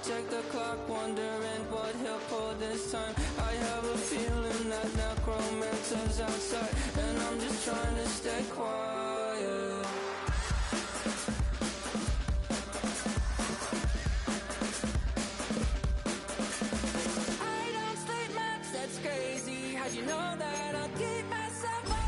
check the clock, wondering what he'll pull this time. I have a feeling that necromancer's outside, and I'm just trying to stay quiet. I don't sleep much, that's crazy. How'd you know that I'll keep myself up?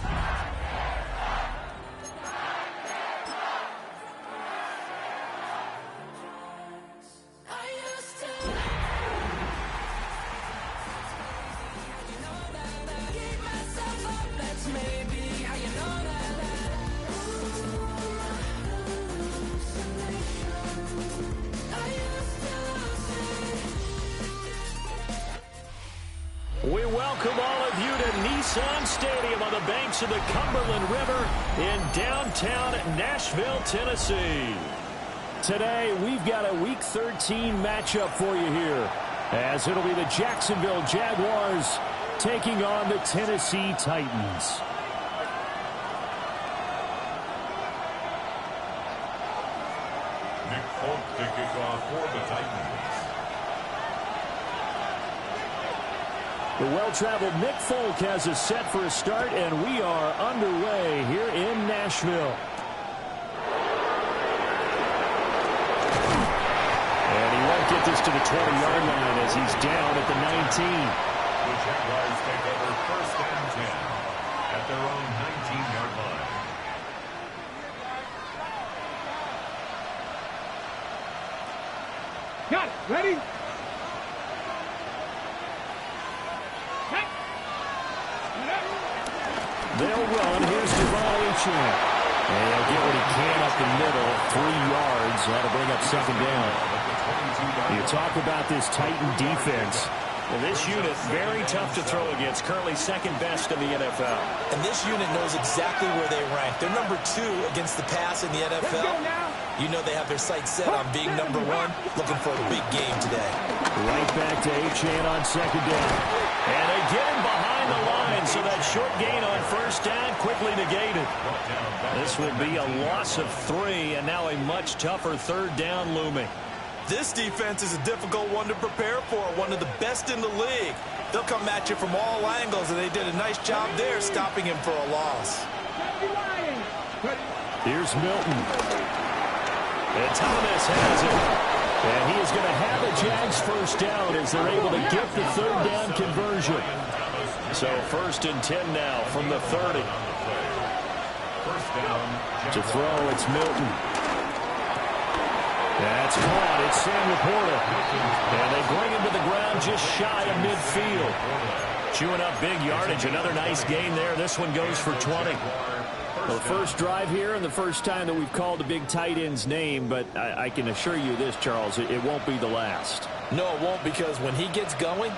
We welcome all of you to Nissan Stadium on the banks of the Cumberland River in downtown Nashville, Tennessee. Today, we've got a Week 13 matchup for you here, as it'll be the Jacksonville Jaguars taking on the Tennessee Titans. Nick Folk to kick off for the Titans. The well-traveled Nick Folk has us set for a start, and we are underway here in Nashville. And he won't get this to the 20-yard line as he's down at the 19. The Jaguars take over 1st and 10 at their own 19-yard line. Got it. Ready? They'll run. Here's Devon Achane. And he'll get what he can up the middle. 3 yards. That'll bring up 2nd down. You talk about this Titan defense. Well, this unit, very tough to throw against. Currently 2nd best in the NFL. And this unit knows exactly where they rank. They're number 2 against the pass in the NFL. You know they have their sights set on being number 1. Looking for a big game today. Right back to Achane on 2nd down. And again behind the line, so that short gain on 1st down quickly negated. This will be a loss of 3, and now a much tougher 3rd down looming. This defense is a difficult one to prepare for, one of the best in the league. They'll come at you from all angles, and they did a nice job there stopping him for a loss. Here's Milton. And Thomas has it. And he is going to have a Jags 1st down as they're able to get the 3rd down conversion. So 1st and 10 now from the 30. To throw, it's Milton. That's caught. It's Sam Laporta. And they bring him to the ground just shy of midfield. Chewing up big yardage. Another nice gain there. This one goes for 20. Well, the first drive here and the first time that we've called a big tight end's name, but I can assure you this, Charles, it won't be the last. No, it won't, because when he gets going,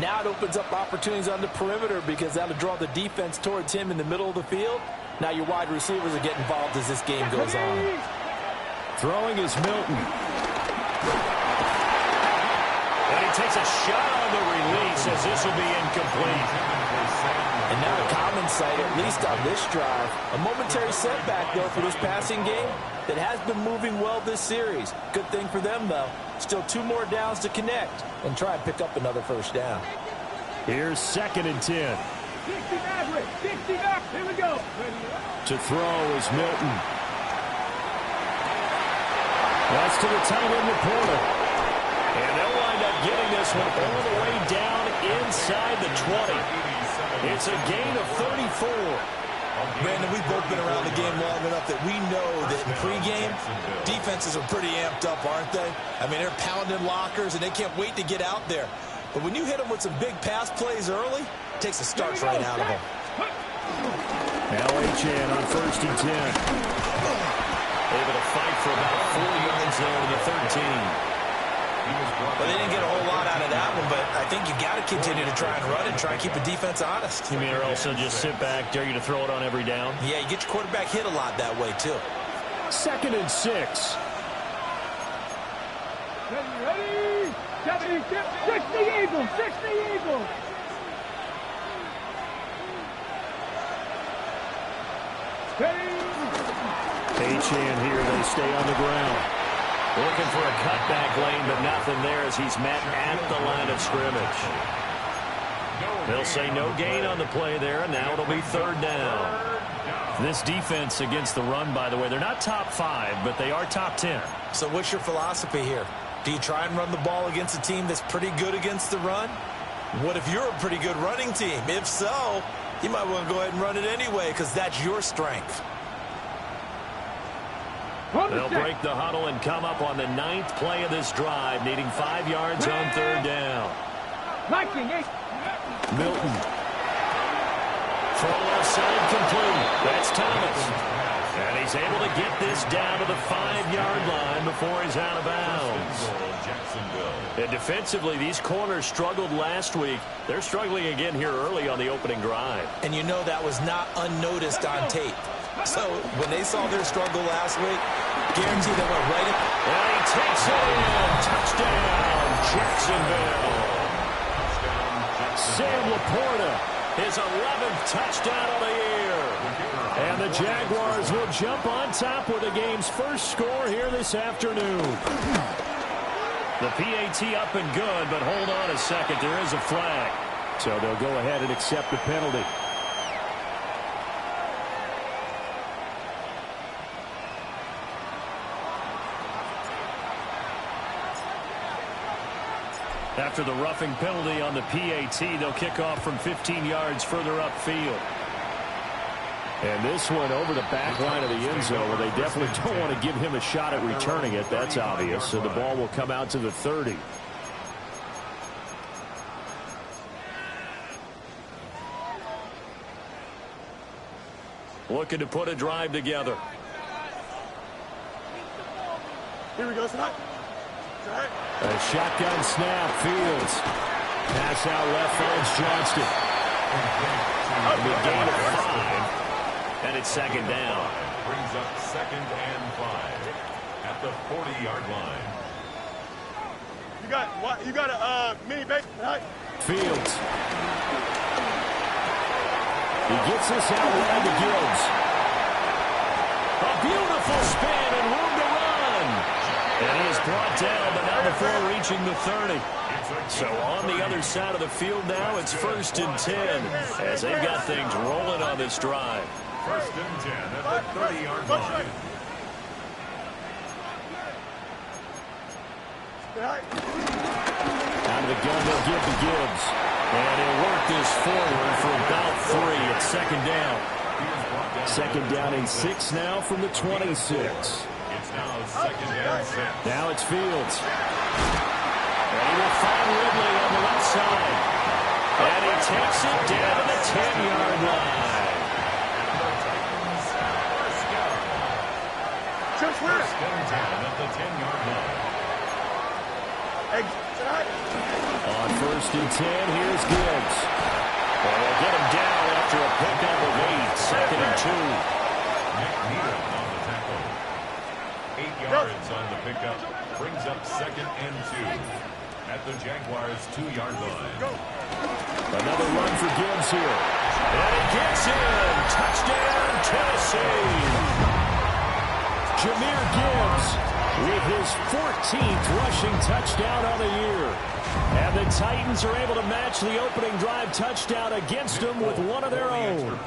now it opens up opportunities on the perimeter, because that'll draw the defense towards him in the middle of the field. Now your wide receivers will get involved as this game goes on. Throwing is Milton. And he takes a shot on the release as this will be incomplete. And now a common sight, at least on this drive. A momentary setback, though, for this passing game that has been moving well this series. Good thing for them, though. Still 2 more downs to connect and try and pick up another 1st down. Here's 2nd and 10. 60 Maverick, 60 back, here we go. To throw is Milton. That's to the tight end, Laporta. And they'll wind up getting this one all the way down inside the 20. It's a gain of 34. Brandon, we've both been around the game long enough that we know that in pregame, defenses are pretty amped up, aren't they? I mean, they're pounding lockers, and they can't wait to get out there. But when you hit them with some big pass plays early, it takes the starch right out of them. Now Achane on 1st and 10. Able to fight for about 4 yards there to the 13. Well, they didn't get a whole lot out of that one, but I think you got to continue to try and run and try and keep the defense honest. You mean, or also just sit back, dare you to throw it on every down? Yeah, you get your quarterback hit a lot that way, too. 2nd and 6. Ready? 60 Eagles, 60 Eagles. Achane here, they stay on the ground. Looking for a cutback lane, but nothing there as he's met at the line of scrimmage. They'll say no gain on the play there, and now it'll be third down. This defense against the run, by the way, they're not top 5, but they are top 10. So what's your philosophy here? Do you try and run the ball against a team that's pretty good against the run? What if you're a pretty good running team? If so, you might want to go ahead and run it anyway because that's your strength. They'll break the huddle and come up on the 9th play of this drive, needing 5 yards on third down. Milton. Throw left side complete. That's Thomas. And he's able to get this down to the 5-yard line before he's out of bounds. And defensively, these corners struggled last week. They're struggling again here early on the opening drive. And you know that was not unnoticed on tape. So when they saw their struggle last week, guarantee they went right in. And he takes it in. Touchdown, Jacksonville. Sam Laporta, his 11th touchdown of the year. And the Jaguars will jump on top with the game's first score here this afternoon. The PAT up and good, but hold on a second. There is a flag. So they'll go ahead and accept the penalty. After the roughing penalty on the PAT, they'll kick off from 15 yards further upfield. And this one over the back line of the end zone, where they definitely don't want to give him a shot at returning it. That's obvious. So the ball will come out to the 30. Looking to put a drive together. Here we go, Scott. A shotgun snap, Fields. Pass out left, finds Johnston. The gain of 5, and it's second down. Brings up 2nd and 5 at the 40-yard line. You got a mini bake, right? Fields. He gets this out wide to Gibbs. A beautiful spin and room to run. And he is brought down, but not before reaching the 30. So on the other side of the field now, it's 1st and 10 as they've got things rolling on this drive. 1st and 10 at the 30-yard line. Out of the gun, they'll give to Gibbs. And he'll work this forward for about 3 at second down. Second down and 6 now from the 26. It's now 2nd and 6. Now it's Fields. And he will find Ridley on the left side. And he takes it down to the 10-yard line. First and 10 at the 10-yard line. On 1st and 10, here's Gibbs. And they'll get him down after a pickup of 8. 2nd and 2. McNeil on the tackle. 8 yards on the pickup. Brings up 2nd and 2 at the Jaguars' 2-yard line. Another run for Gibbs here. And he gets in. Touchdown, Tennessee. Jahmyr Gibbs with his 14th rushing touchdown of the year. And the Titans are able to match the opening drive touchdown against them with one of their own.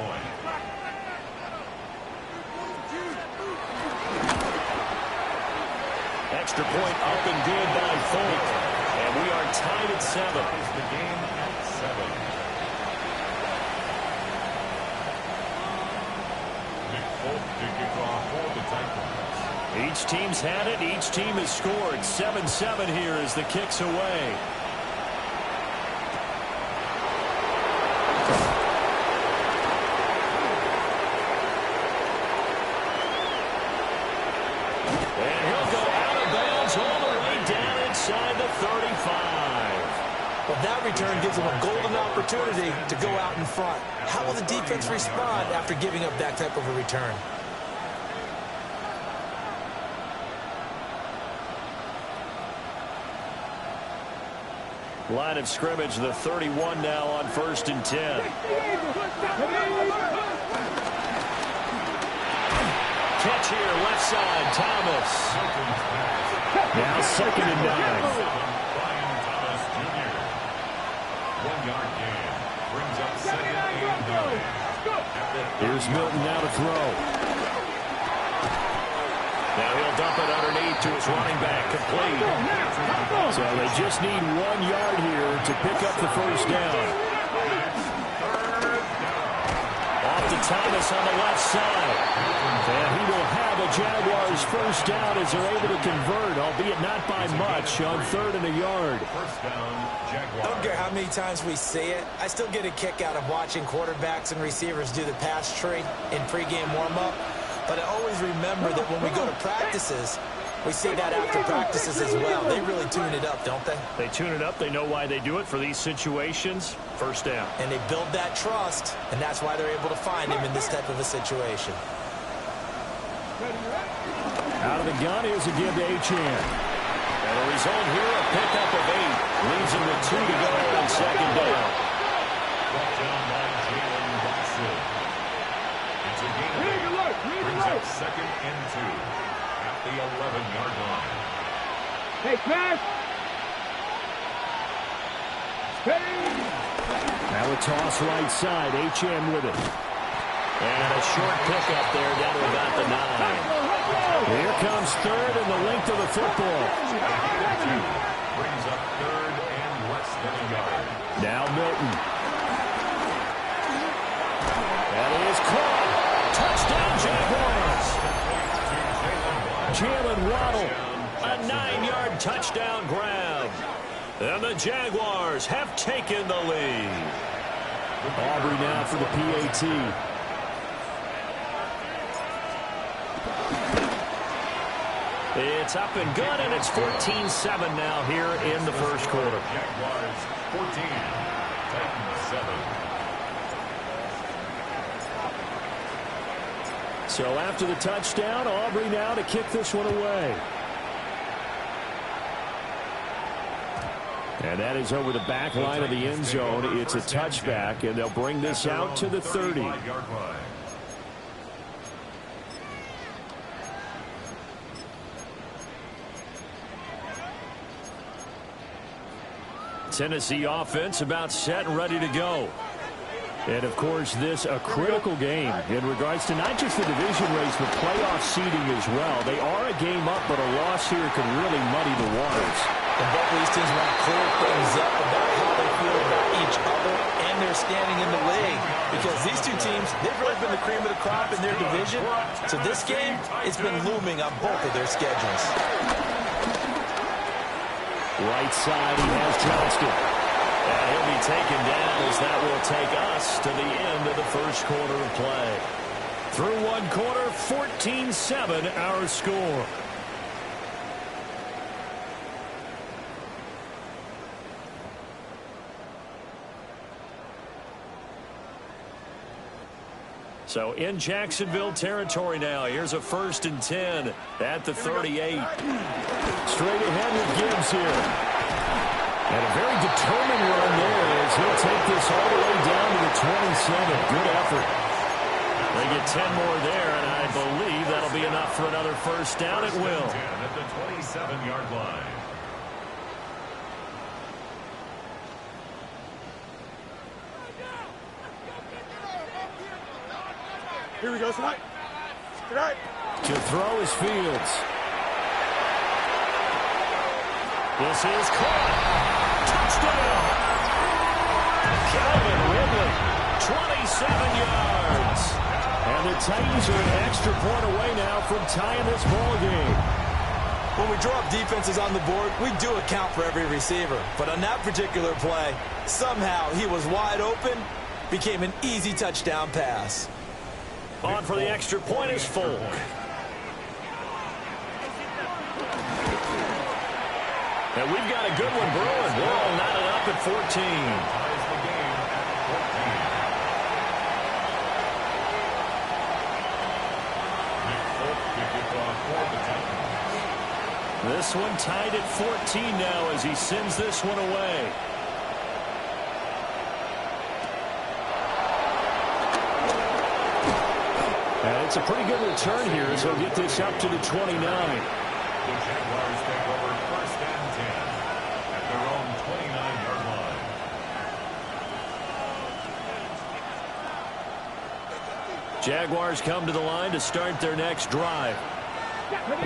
Extra point up and good by Folk. And we are tied at 7. The game at 7. Nick Folk to kick off for the Titans. Each team's had it. Each team has scored. 7-7 here as the kick's away. And he'll go out of bounds all the way down inside the 35. Well, that return gives them a golden opportunity to go out in front. How will the defense respond after giving up that type of a return? Line of scrimmage, the 31 now on 1st and 10. Catch here, left side, Thomas. Now 2nd and 9. Brian Thomas Jr. 1-yard gain. Brings up 2nd and 9. Here's Milton now to throw. Now he'll dump it underneath to his running back, complete. So they just need 1 yard here to pick up the first down. Off to Thomas on the left side. And he will have a Jaguars first down as they're able to convert, albeit not by much, on 3rd and a yard. First down, Jaguars. I don't care how many times we see it. I still get a kick out of watching quarterbacks and receivers do the pass tree in pregame warm-up. But I always remember that when we go to practices, we see that after practices as well. They really tune it up, don't they? They tune it up. They know why they do it for these situations. First down. And they build that trust, and that's why they're able to find him in this type of a situation. Out of the gun, here's a give to Achane. And the result here, a pickup of 8. Leaves him with 2 to go on 2nd down. Brought down by Jalen Watson. It's a gain of 8. Brings up 2nd and 2 at the 11-yard line. Hey, pass. Now a toss right side. Achane with it. And a short pickup there down to about the 9. Here comes 3rd and the length of the football. Brings up 3rd and less than a yard. Now Milton. That is caught. Touchdown Jaguars. Jalen Waddle. A 9-yard touchdown grab. And the Jaguars have taken the lead. Aubrey now for the PAT. It's up and good, and it's 14-7 now here in the first quarter. Jaguars 14, Titans 7. So after the touchdown, Aubrey now to kick this one away. And that is over the back line of the end zone. It's a touchback, and they'll bring this out to the 30. Tennessee offense about set and ready to go. And, of course, this a critical game in regards to not just the division race, but playoff seeding as well. They are a game up, but a loss here could really muddy the waters. And both of these teams want to clear things up about how they feel about each other and their standing in the league. Because these two teams, they've really been the cream of the crop in their division. So this game, it's been looming on both of their schedules. Right side, he has Johnston. And he'll be taken down as that will take us to the end of the first quarter of play. Through one quarter, 14-7 our score. So in Jacksonville territory now. Here's a 1st and 10 at the 38. Straight ahead with Gibbs here. And a very determined run there as he'll take this all the way down to the 27. Good effort. They get 10 more there, and I believe that'll be enough for another first down. It will. At the 27-yard line. Here we go, tonight. Tonight. To throw is Fields. This is caught. Touchdown. Calvin Ridley, 27 yards. And the Titans are an extra point away now from tying this ball game. When we draw up defenses on the board, we do account for every receiver. But on that particular play, somehow he was wide open, became an easy touchdown pass. On for the extra point is Folk. And we've got a good one brewing. We're all knotted up at 14. This one tied at 14 now as he sends this one away. And it's a pretty good return here as he'll get this up to the 29. The Jaguars take over 1st and 10 at their own 29-yard line. Jaguars come to the line to start their next drive.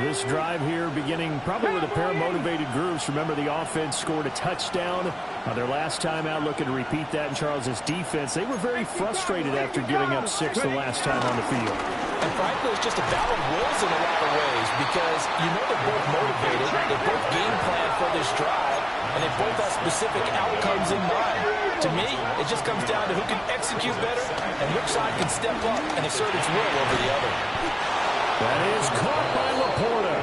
This drive here beginning probably with a pair of motivated groups. Remember, the offense scored a touchdown their last time out, looking to repeat that in Charles's defense. They were very frustrated after giving up 6 the last time on the field. And frankly, it's just a battle of wills in a lot of ways because you know they're both motivated. They both game plan for this drive, and they both have specific outcomes in mind. To me, it just comes down to who can execute better and which side can step up and assert its will over the other. That is caught by Laporta.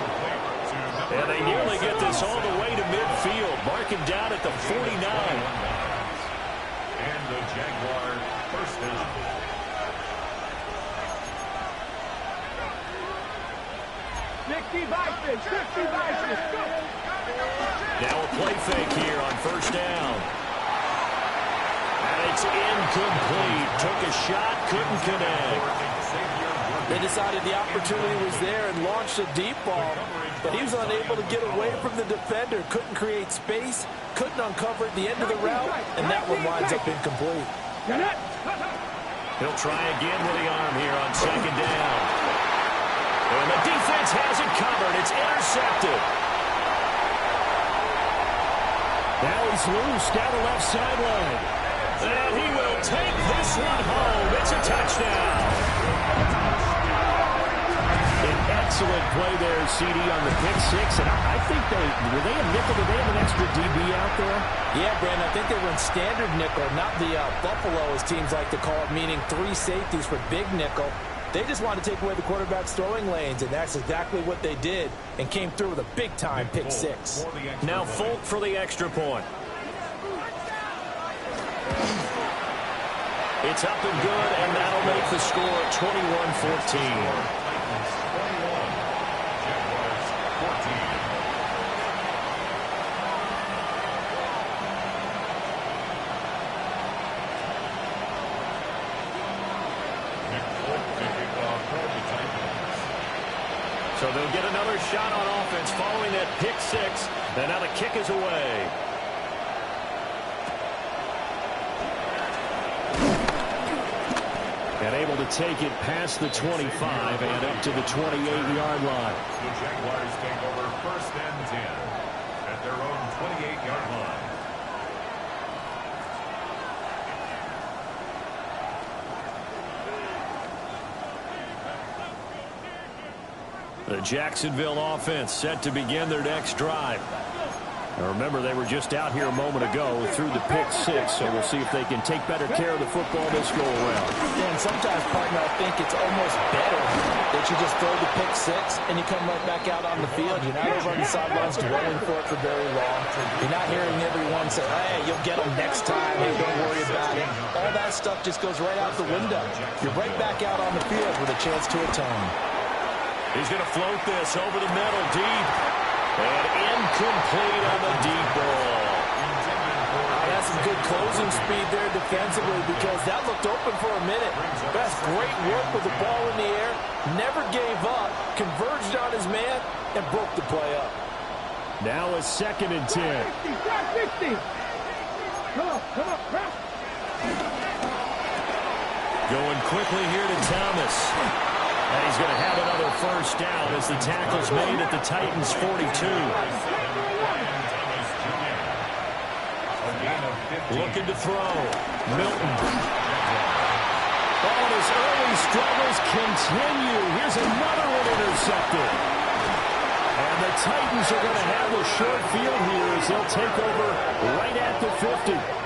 And they nearly get this all the way to midfield. Marking down at the 49. And the Jaguar 1st down. Now a play fake here on 1st down. And it's incomplete. Took a shot, couldn't connect. They decided the opportunity was there and launched a deep ball, but he was unable to get away from the defender, couldn't create space, couldn't uncover at the end of the route, and that one winds up incomplete. He'll try again with the arm here on 2nd down. And the defense has it covered. It's intercepted. Now he's loose down the left sideline. And he will take this one home. It's a touchdown. An excellent play there, CD, on the pick 6. And I think were they a nickel? Did they have an extra DB out there? Yeah, Brandon, I think they were in standard nickel, not the Buffalo, as teams like to call it, meaning 3 safeties for big nickel. They just wanted to take away the quarterback's throwing lanes, and that's exactly what they did, and came through with a big-time pick 6. Now Folk for the extra point. It's up and good, and that'll make the score 21-14. So they'll get another shot on offense following that pick 6. And now the kick is away. And able to take it past the 25 and up to the 28-yard line. The Jaguars take over 1st and 10 at their own 28-yard line. The Jacksonville offense set to begin their next drive. Now remember, they were just out here a moment ago through the pick 6, so we'll see if they can take better care of the football this go around. Yeah, and sometimes, partner, I think it's almost better that you just throw the pick 6 and you come right back out on the field. You're not over on the sidelines dwelling for it for very long. You're not hearing everyone say, hey, you'll get them next time. Hey, don't worry about it. All that stuff just goes right out the window. You're right back out on the field with a chance to atone. He's going to float this over the middle deep. And incomplete on the deep ball. That's some good closing speed there defensively because that looked open for a minute. That's great work with the ball in the air. Never gave up. Converged on his man and broke the play up. Now a 2nd and 10. 60. Come on. Going quickly here to Thomas. And he's going to have another 1st down as the tackle's made at the Titans' 42. Looking to throw. Milton. Oh, his early struggles continue. Here's another one intercepted. And the Titans are going to have a short field here as they'll take over right at the 50.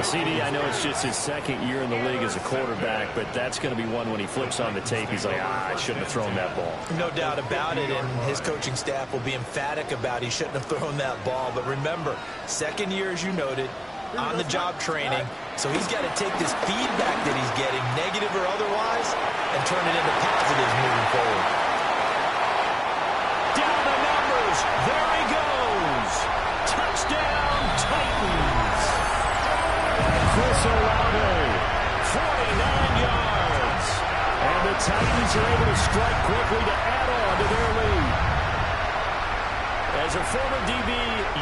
CD, I know it's just his 2nd year in the league as a quarterback, but that's going to be one when he flips on the tape. He's like, I shouldn't have thrown that ball. No doubt about it, and his coaching staff will be emphatic about he shouldn't have thrown that ball. But remember, 2nd year, as you noted, on-the-job training, so he's got to take this feedback that he's getting, negative or otherwise, and turn it into positives moving forward. Down the numbers. There he goes. Touchdown, Titans. Chris Olave, 49 yards. And the Titans are able to strike quickly to add on to their lead. As a former DB,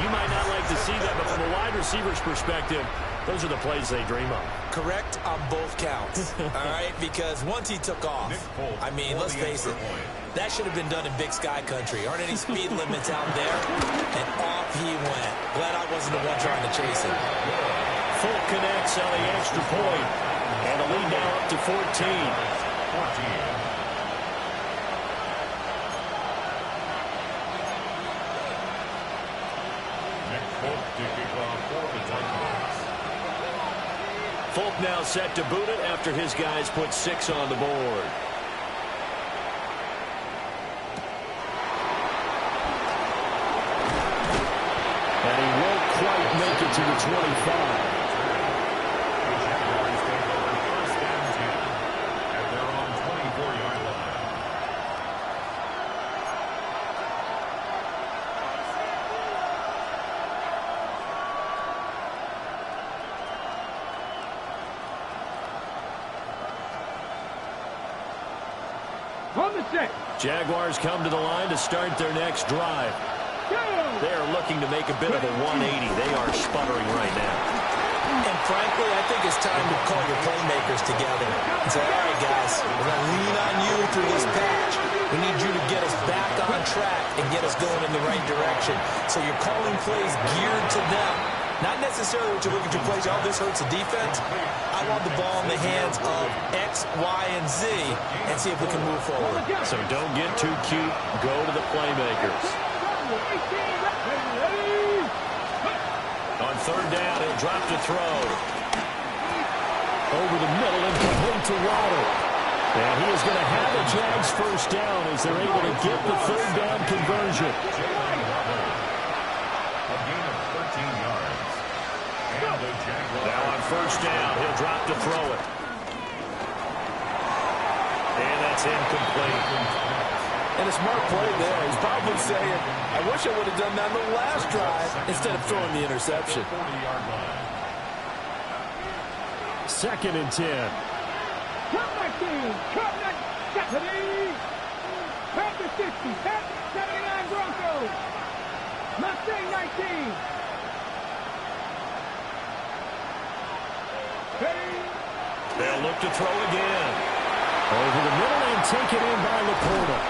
you might not like to see that, but from a wide receiver's perspective, those are the plays they dream of. Correct on both counts, all right? Because once he took off, I mean, let's face it, that should have been done in Big Sky country. Aren't any speed limits out there? And off he went. Glad I wasn't the one trying to chase him. Full connects on the extra point. And the lead now up to 14. Folk now set to boot it after his guys put 6 on the board. And he won't quite make it to the 25. Jaguars come to the line to start their next drive. They are looking to make a bit of a 180. They are sputtering right now. And frankly, I think it's time to call your playmakers together and say, all right, guys, we're going to lean on you through this patch. We need you to get us back on track and get us going in the right direction. So you're calling plays geared to them. Not necessarily what you look at your plays, oh, this hurts the defense. I want the ball in the hands of X, Y, and Z and see if we can move forward. So don't get too cute. Go to the playmakers. On third down, he'll drop to throw. Over the middle and complete to Waddle. And he is going to have a Jags first down as they're able to get the third down conversion. Now on first down, he'll drop to throw it. And that's incomplete. And a smart play there. He's probably saying, I wish I would have done that in the last drive instead of throwing the interception. 2nd and 10. Come my team! Come that Japanese! Pack the 60! Pack 79 Broncos! Mustang 19! They'll look to throw again. Over the middle and take it in by Laporta.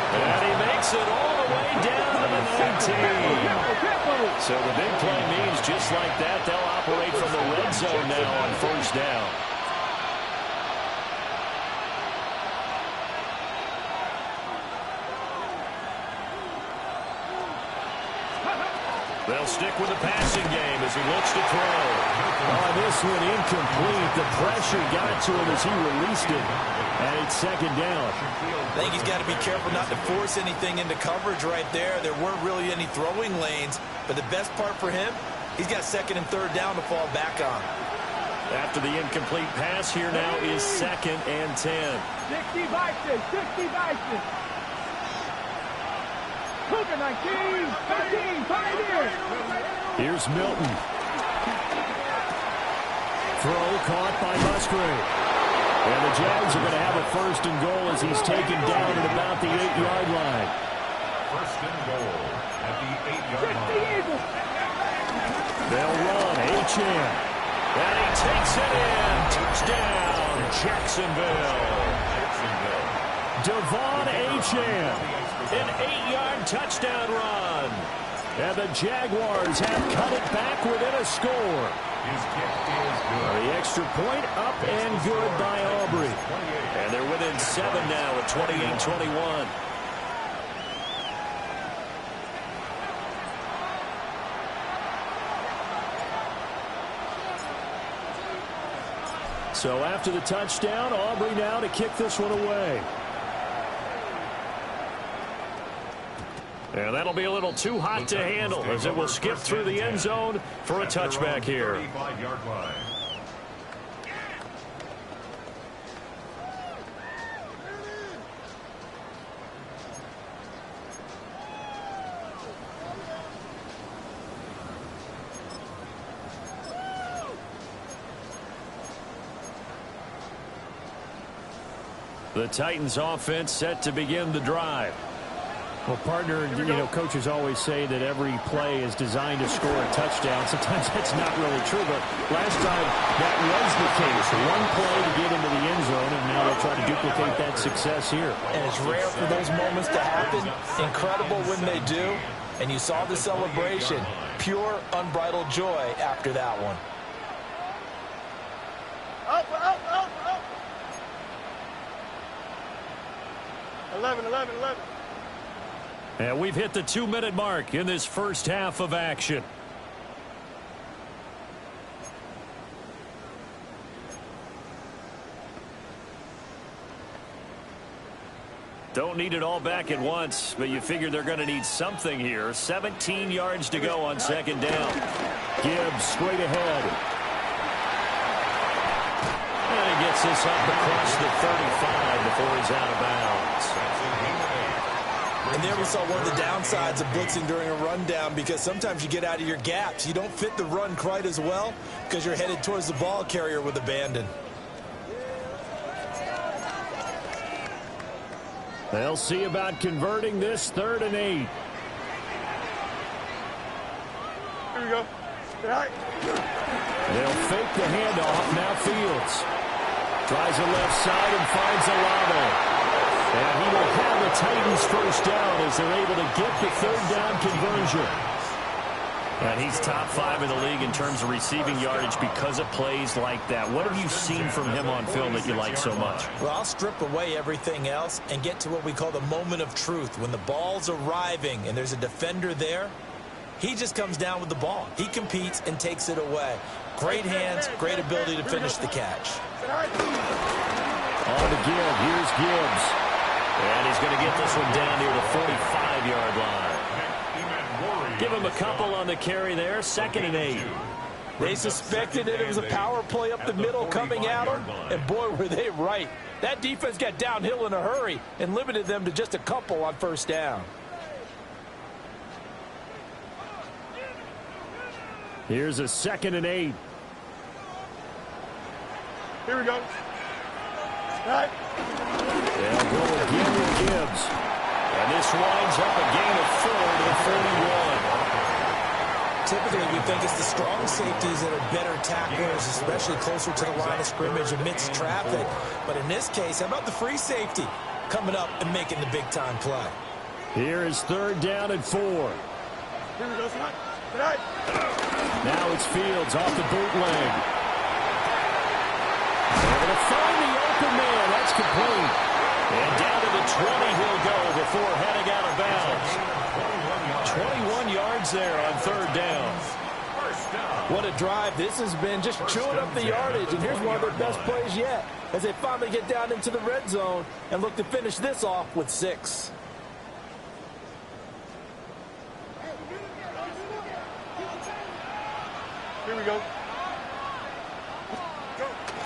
And he makes it all the way down to the 19. So the big play means just like that, they'll operate from the red zone now on first down. They'll stick with the passing game as he looks to throw. Oh, this one incomplete. The pressure got to him as he released it. And it's 2nd down. I think he's got to be careful not to force anything into coverage right there. There weren't really any throwing lanes. But the best part for him, he's got 2nd and 3rd down to fall back on. After the incomplete pass, here now is 2nd and 10. 60 Bison! 60 Bison! Cougar 19! 13! Pioneer! Here's Milton. Throw caught by Musgrave. And the Jags are going to have a 1st and goal as he's taken down at about the 8-yard line. 1st and goal at the 8-yard line. They'll run. Achane. And he takes it in. Touchdown, Jacksonville. Devon Achane. An 8-yard touchdown run. And the Jaguars have cut it back within a score. His kick is good. The extra point up and good by Aubrey. And they're within 7 now at 28-21. So after the touchdown, Aubrey now to kick this one away. And that'll be a little too hot to handle as it will skip through the end zone for a touchback here. 35-yard line. The Titans offense set to begin the drive. Well, partner, coaches always say that every play is designed to score a touchdown. Sometimes that's not really true, but last time that was the case. One play to get into the end zone, and now they'll try to duplicate that success here. And it's rare for those moments to happen. Incredible when they do. And you saw the celebration. Pure, unbridled joy after that one. Up. 11. And we've hit the 2-minute mark in this first half of action. Don't need it all back at once, but you figure they're going to need something here. 17 yards to go on second down. Gibbs straight ahead. And he gets this up across the 35 before he's out of bounds. And there we saw one of the downsides of blitzing during a rundown, because sometimes you get out of your gaps. You don't fit the run quite as well because you're headed towards the ball carrier with abandon. They'll see about converting this 3rd and 8. Here we go. Right. They'll fake the handoff. Now Fields tries the left side and finds Olave. And he will have the Titans first down as they're able to get the 3rd down conversion. And he's top 5 in the league in terms of receiving yardage because of plays like that. What have you seen from him on film that you like so much? Well, I'll strip away everything else and get to what we call the moment of truth. When the ball's arriving and there's a defender there, he just comes down with the ball. He competes and takes it away. Great hands, great ability to finish the catch. On to Gibbs. Here's Gibbs. And he's going to get this one down near the 45-yard line. Give him a couple on the carry there. 2nd and 8. They suspected that it was a power play up the middle coming at them, and boy, were they right. That defense got downhill in a hurry and limited them to just a couple on first down. Here's a 2nd and 8. Here we go. Right. They'll go again with Gibbs. And this winds up a gain of 4 to 41. Typically, we think it's the strong safeties that are better tacklers, especially closer to the line of scrimmage amidst traffic. But in this case, how about the free safety coming up and making the big-time play? Here is 3rd down and 4. Here we go, son. Right. Now it's Fields off the bootleg. They're going to find the open man. That's complete. And down to the 20 he'll go before heading out of bounds. 21 yards there on 3rd down. What a drive this has been, just chewing up the yardage. And here's one of their best plays yet as they finally get down into the red zone and look to finish this off with 6. Here we go.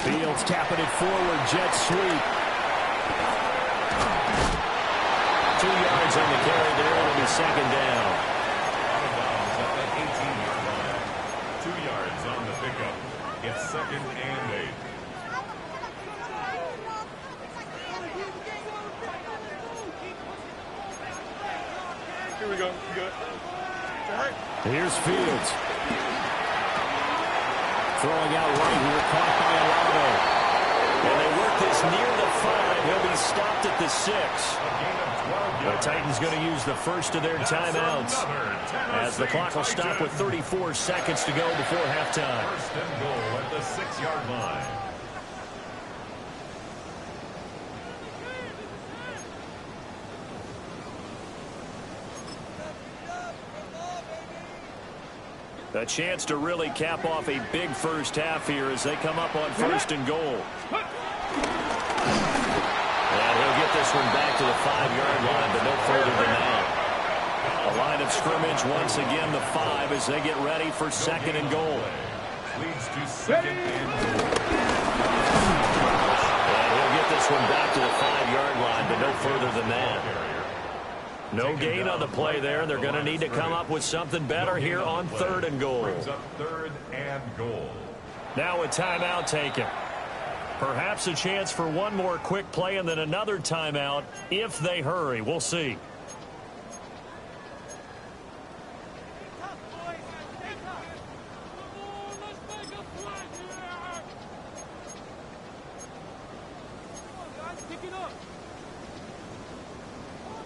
Fields tapping it forward, jet sweep. 2 yards on the carry there. It'll be 2nd down. Out of bounds at the 18-yard line. 2 yards on the pickup. It's 2nd and 8. Here we go. Good. Right. Here's Fields. Throwing out right here, caught by Olave. And they work this near the 5. He'll be stopped at the 6. The Titans going to use the first of their timeouts as the clock will stop with 34 seconds to go before halftime. 1st and goal at the 6-yard line. A chance to really cap off a big first half here as they come up on 1st and goal. And he'll get this one back to the 5-yard line, but no further than that. A line of scrimmage once again, the 5, as they get ready for 2nd and goal. Leads to 2nd and goal. And he'll get this one back to the 5-yard line, but no further than that. No gain on the play there. They're going to need to come up with something better here on 3rd and goal. Brings up 3rd and goal. Now a timeout taken. Perhaps a chance for one more quick play and then another timeout if they hurry. We'll see.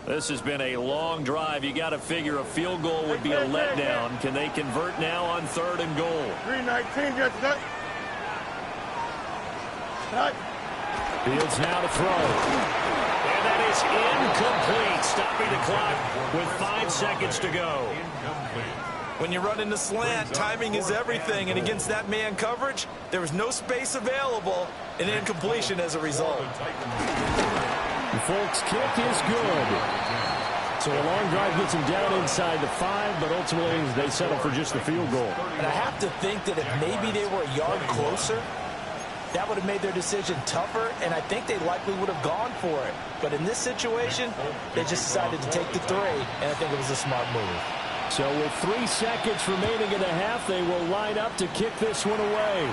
This has been a long drive. You got to figure a field goal would be a letdown. Can they convert now on 3rd and goal? 3:19, gets that. Fields now to throw. And that is incomplete, stopping the clock with 5 seconds to go. When you run into slant, timing is everything, and against that man coverage, there was no space available, and incompletion as a result. The Folks' kick is good. So a long drive gets them down inside the 5, but ultimately they settle for just the field goal. And I have to think that if maybe they were a yard closer, that would have made their decision tougher, and I think they likely would have gone for it. But in this situation, they just decided to take the 3, and I think it was a smart move. So with 3 seconds remaining in the half, they will line up to kick this one away.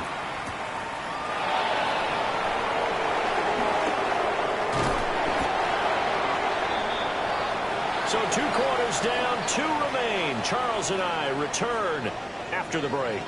So 2 quarters down, 2 remain. Charles and I return after the break.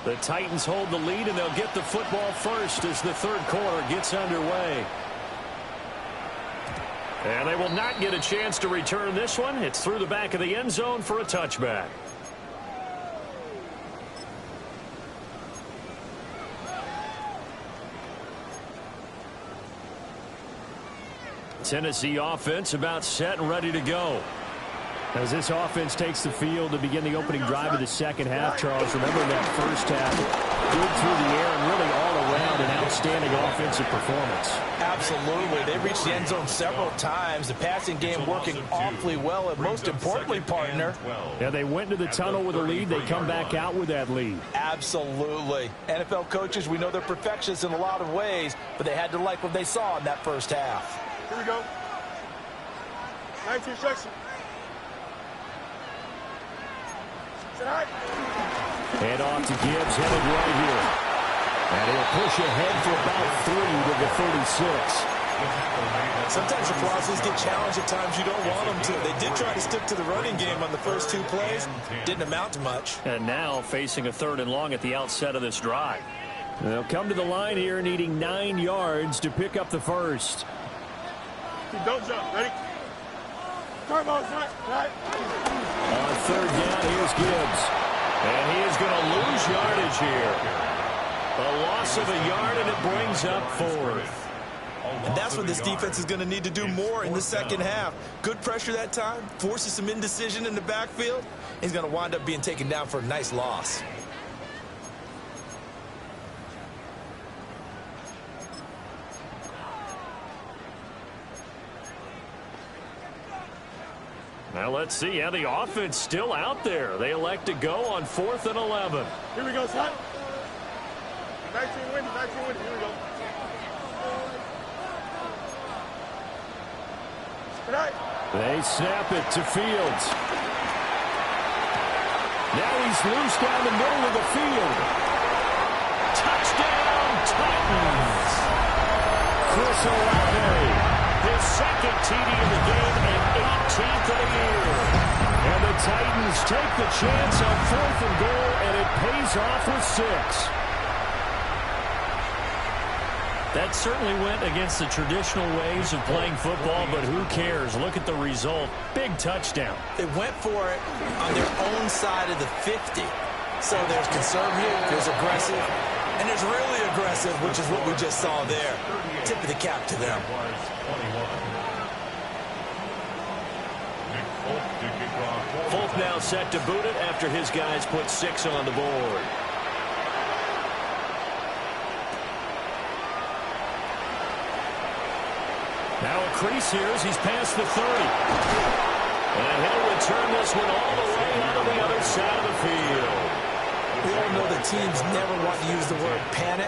The Titans hold the lead, and they'll get the football first as the 3rd quarter gets underway. And they will not get a chance to return this one. It's through the back of the end zone for a touchback. Tennessee offense about set and ready to go. As this offense takes the field to begin the opening drive of the second half, Charles, remember that first half, good through the air and really all around an outstanding offensive performance. Absolutely. They reached the end zone several times. The passing game working awfully well, and most importantly, partner. Yeah, they went into the tunnel with a lead. They come back out with that lead. Absolutely. NFL coaches, we know they're perfectionists in a lot of ways, but they had to like what they saw in that first half. Here we go. 19 section. Head off to Gibbs, headed right here. And he'll push ahead for about 3 to the 36. Sometimes the Flossies get challenged at times you don't want them to. They did try to stick to the running game on the first 2 plays. Didn't amount to much. And now facing a 3rd and long at the outset of this drive. They'll come to the line here needing 9 yards to pick up the first. Don't jump. Ready? Turbo's right. On 3rd down, here's Gibbs. And he is going to lose yardage here. A loss of a yard, and it brings up 4th. And that's what this defense is going to need to do more in the second half. Good pressure that time, forces some indecision in the backfield. He's going to wind up being taken down for a nice loss. Now let's see how the offense still out there. They elect to go on 4th and 11. Here we go, son. 19 wins, 19 wins. Here we go. They snap it to Fields. Now he's loose down the middle of the field. Touchdown, Titans! Chris Olave. His 2nd TD of the game and 18th of the year. And the Titans take the chance on 4th and goal, and it pays off with 6. That certainly went against the traditional ways of playing football, but who cares? Look at the result. Big touchdown. They went for it on their own side of the 50. So there's conservative, there's aggressive, and there's really aggressive, which is what we just saw there. Tip of the cap to them. Folk now set to boot it after his guys put 6 on the board. Now a crease here as he's past the 30. And he'll return this one all the way out on the other side of the field. We all know that teams never want to use the word panic,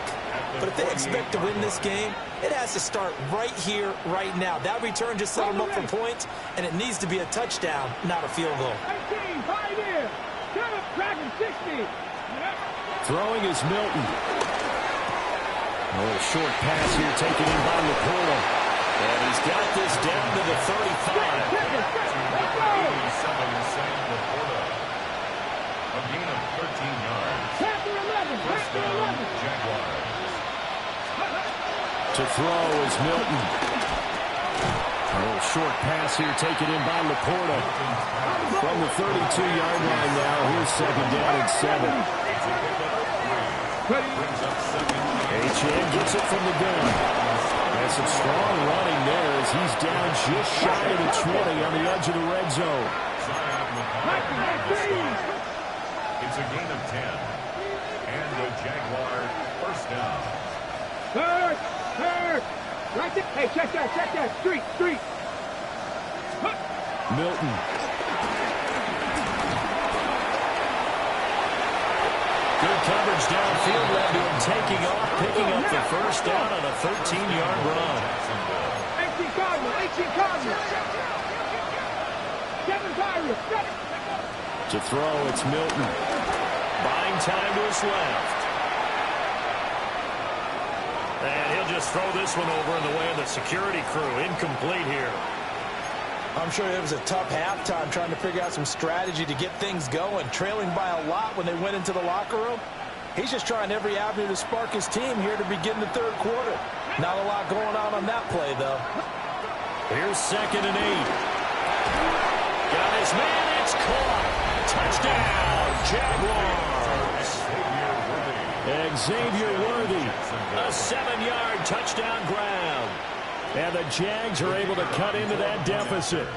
but if they expect to win this game, it has to start right here, right now. That return just set them up for points, and it needs to be a touchdown, not a field goal. 19, 5 here. Come up, Dragon 60. Throwing is Milton. A little short pass here taken in by Laporta. And he's got this down to the 35. A gain of 13 yards. First down, Jaguars. To throw is Milton. A little short pass here taken in by Laporta. From the 32-yard line now, here's second down and 7. Achane gets it from the gun. Has some strong running there as he's down just shy of the 20 on the edge of the red zone. It's a gain of 10. And the Jaguar first down. Third. Right there. Hey, check that. Street. Milton. Good coverage downfield led to him taking off, picking up the first down on a 13-yard run. 18 Cardinal. Kevin Byron. To throw, it's Milton. Buying time to his left. And he'll just throw this one over in the way of the security crew. Incomplete here. I'm sure it was a tough halftime trying to figure out some strategy to get things going. Trailing by a lot when they went into the locker room. He's just trying every avenue to spark his team here to begin the third quarter. Not a lot going on that play, though. Here's second and 8. Got his man. It's caught. Touchdown, Jaguars. Xavier Worthy. A 7-yard touchdown grab. And the Jags are able to cut into that deficit.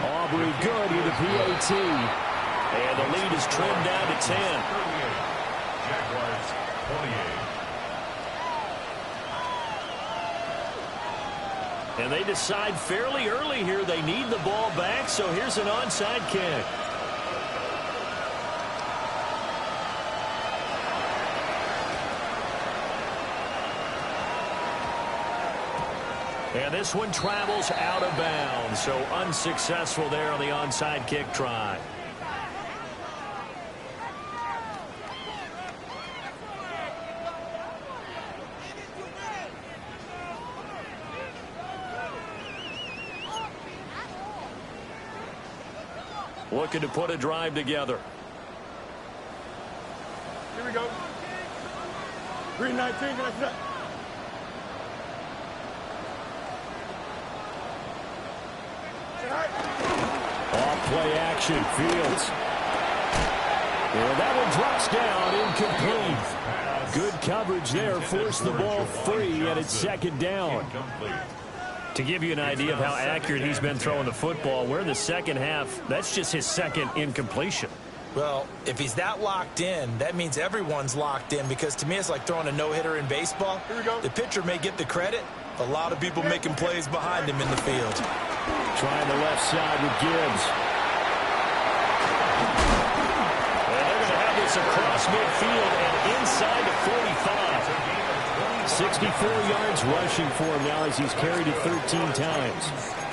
Aubrey good with the PAT. And the lead is trimmed down to 10. Jaguars 28. And they decide fairly early here they need the ball back, so here's an onside kick. And this one travels out of bounds, so unsuccessful there on the onside kick try. Looking to put a drive together. Here we go. 3:19. Off play action, Fields. And that one drops down, incomplete. Good coverage there, forced the ball free, and it's second down. To give you an idea of how accurate he's been throwing the football, we're in the second half. That's just his second incompletion. Well, if he's that locked in, that means everyone's locked in, because to me it's like throwing a no-hitter in baseball. Here we go. The pitcher may get the credit. A lot of people making plays behind him in the field. Trying the left side with Gibbs. And they're going to have this across midfield and inside the 45. 64 yards rushing for him now as he's carried it 13 times.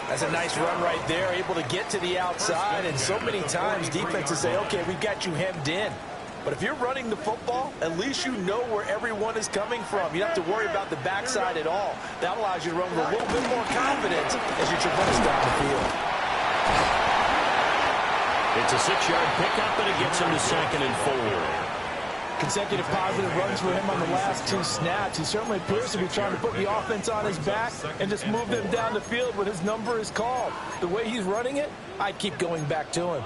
That's a nice run right there, able to get to the outside, and so many times defenses say, okay, we've got you hemmed in. But if you're running the football, at least you know where everyone is coming from. You don't have to worry about the backside at all. That allows you to run with a little bit more confidence as you traverse down the field. It's a 6-yard pickup, and it gets him to second and 4. Consecutive positive runs for him on the last 2 snaps. He certainly appears to be trying to put the offense on his back and just move them down the field when his number is called. The way he's running it, I'd keep going back to him.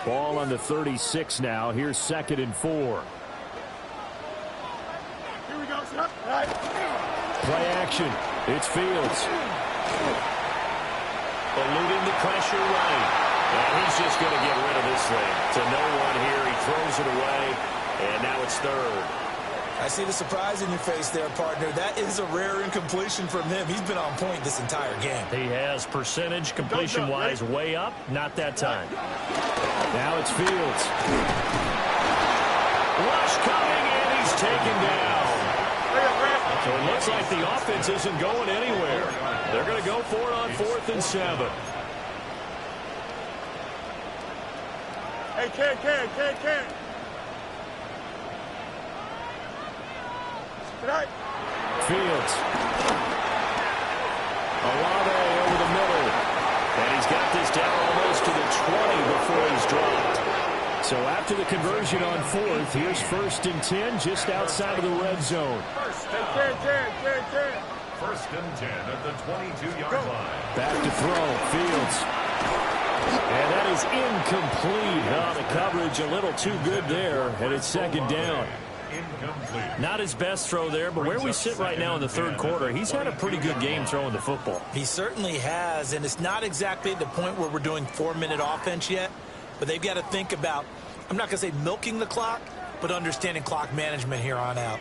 Ball on the 36 now. Here's second and 4. Here we go, sir. All right. Play action. It's Fields. Eluding the pressure right. And he's just going to get rid of this thing. To no one here. He throws it away. And now it's third. I see the surprise in your face there, partner. That is a rare incompletion from him. He's been on point this entire game. He has percentage completion-wise way up. Not that time. Now it's Fields. Rush coming, and he's taken down. So it looks like the offense isn't going anywhere. They're going to go for it on 4th and 7. Hey, can. Tonight. Fields. Olave over the middle. And he's got this down almost to the 20 before he's dropped. So after the conversion on fourth, here's 1st and 10 just outside of the red zone. Ten. First and 10 at the 22-yard line. Back to throw. Fields. And that is incomplete. Oh, the coverage a little too good there, and it's 2nd down. Incomplete. Not his best throw there, but where we sit right now in the 3rd quarter, he's had a pretty good game throwing the football. He certainly has, and it's not exactly at the point where we're doing 4-minute offense yet, but they've got to think about, I'm not going to say milking the clock, but understanding clock management here on out.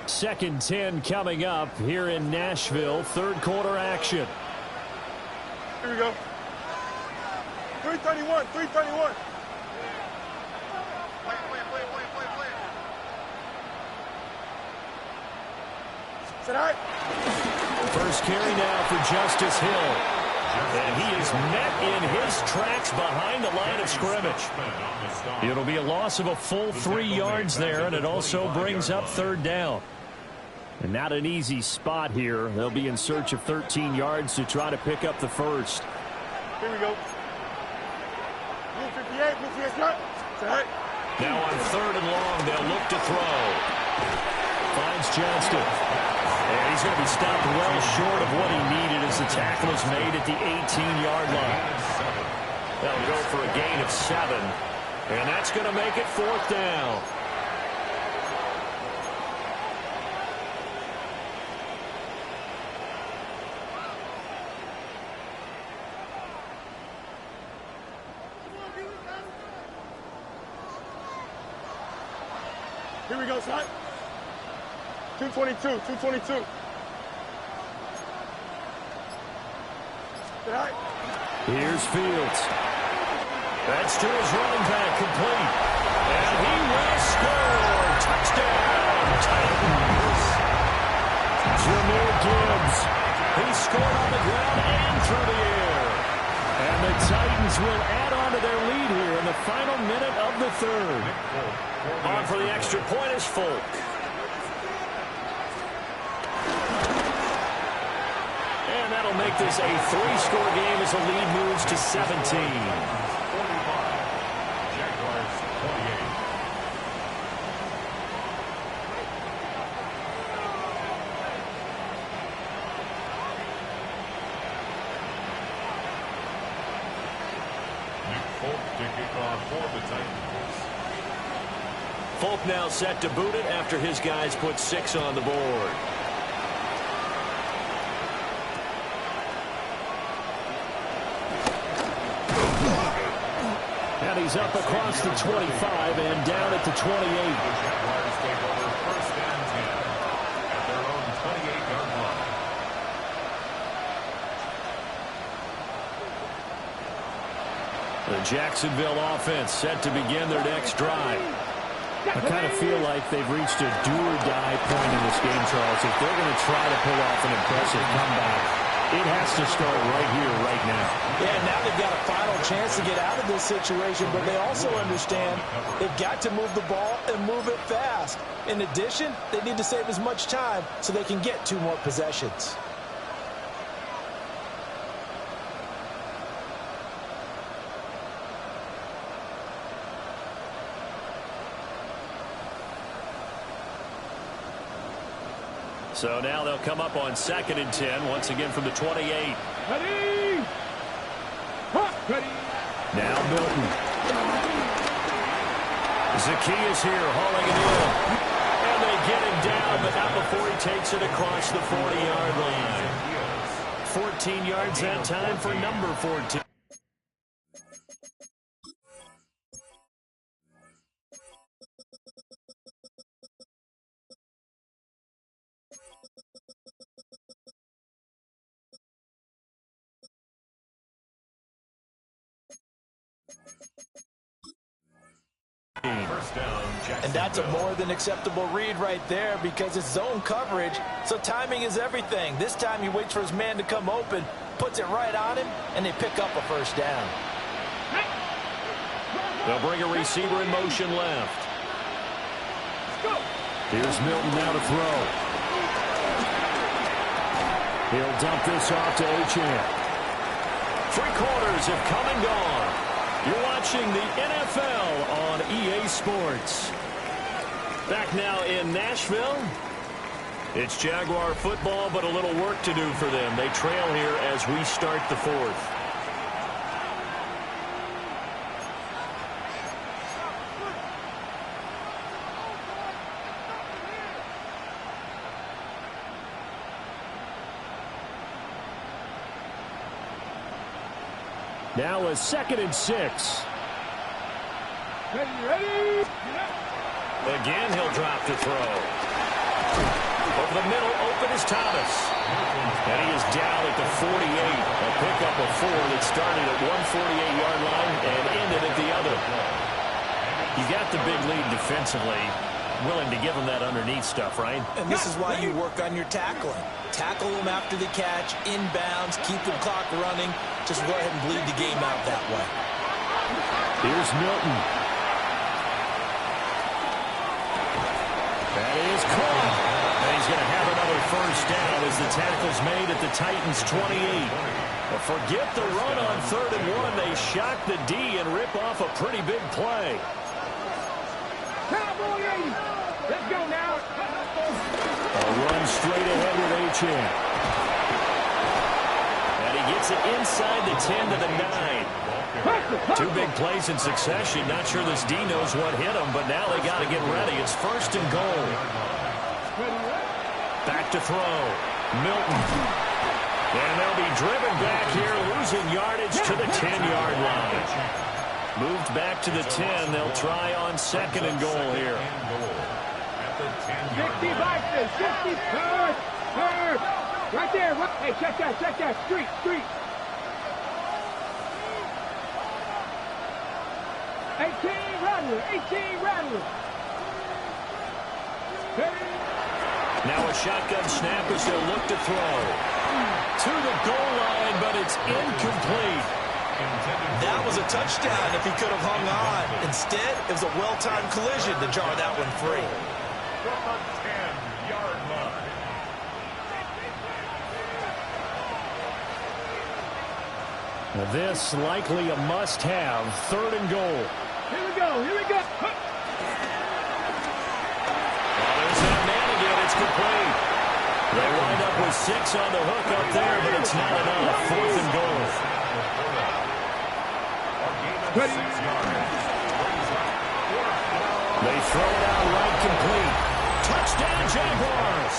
2nd 10 coming up here in Nashville. 3rd quarter action. Here we go. 3:31. Tonight. First carry now for Justice Hill. And he is met in his tracks behind the line of scrimmage. It'll be a loss of a full 3 yards there, and it also brings up 3rd down. And not an easy spot here. They'll be in search of 13 yards to try to pick up the first. Here we go. Blue 58, tonight. Now on 3rd and long, they'll look to throw. Finds Johnston. And he's going to be stopped well short of what he needed as the tackle is made at the 18-yard line. They'll go for a gain of 7. And that's going to make it 4th down. Here we go, son. 222. Tonight. Here's Fields. That's to his running back, complete. And he will score. Touchdown, Titans. Jahmyr Gibbs. He scored on the ground and through the air. And the Titans will add on to their lead here in the final minute of the 3rd. On for the extra point is Folk. And that'll make this a 3-score game as the lead moves to 17. 45. Jaguars 28. Nick Folk to kick off for the Titans. Folk now set to boot it after his guys put 6 on the board. And he's up across the 25 and down at the 28. The Jaguars take over 1st and 10 at their own 28-yard line. The Jacksonville offense set to begin their next drive. I kind of feel like they've reached a do-or-die point in this game, Charles. If they're going to try to pull off an impressive comeback, it has to start right here, right now. Yeah, now they've got a final chance to get out of this situation, but they also understand they've got to move the ball and move it fast. In addition, they need to save as much time so they can get 2 more possessions. So now they'll come up on 2nd and 10, once again from the 28. Ready. Now Milton. Zacchaeus here hauling it in. And they get him down, but not before he takes it across the 40-yard line. 14 yards that time for number 14. And that's a more than acceptable read right there because it's zone coverage, so timing is everything. This time he waits for his man to come open, puts it right on him, and they pick up a 1st down. They'll bring a receiver in motion left. Here's Milton now to throw. He'll dump this off to Achane. 3 quarters have come and gone. You're watching the NFL on EA Sports. Back now in Nashville. It's Jaguar football, but a little work to do for them. They trail here as we start the 4th. Now a 2nd and 6. Ready? Again, he'll drop to throw. Over the middle, open is Thomas. And he is down at the 48. A pickup of 4 that started at 148-yard line and ended at the other. You got the big lead defensively. Willing to give them that underneath stuff, right? And this is why you work on your tackling. Tackle them after the catch, inbounds, keep the clock running. Just go ahead and bleed the game out that way. Here's Milton. That is caught. And he's going to have another first down as the tackle's made at the Titans' 28. Well, forget the run on 3rd and 1. They shock the D and rip off a pretty big play. Cowboy 80. Let's go now. A run straight ahead with Achane. And he gets it inside the 10 to the 9. 2 big plays in succession. Not sure this D knows what hit him, but now they got to get ready. It's 1st and goal. Back to throw. Milton. And they'll be driven back here, losing yardage to the 10-yard line. Moved back to the 10. They'll try on 2nd and goal here. 60 boxes. 60. Third. Right there. Hey, check that. Street. 18 Rattler. Now a shotgun snap as they'll look to throw. To the goal line, but it's incomplete. That was a touchdown if he could have hung on. Instead, it was a well-timed collision to jar that one free. From the 10-yard line. This likely a must-have. 3rd and goal. Here we go. Well, there's that man again. It's complete. They wind up with 6 on the hook up there, but it's not enough. 4th and goal. They throw it out right complete. Touchdown, Jaguars.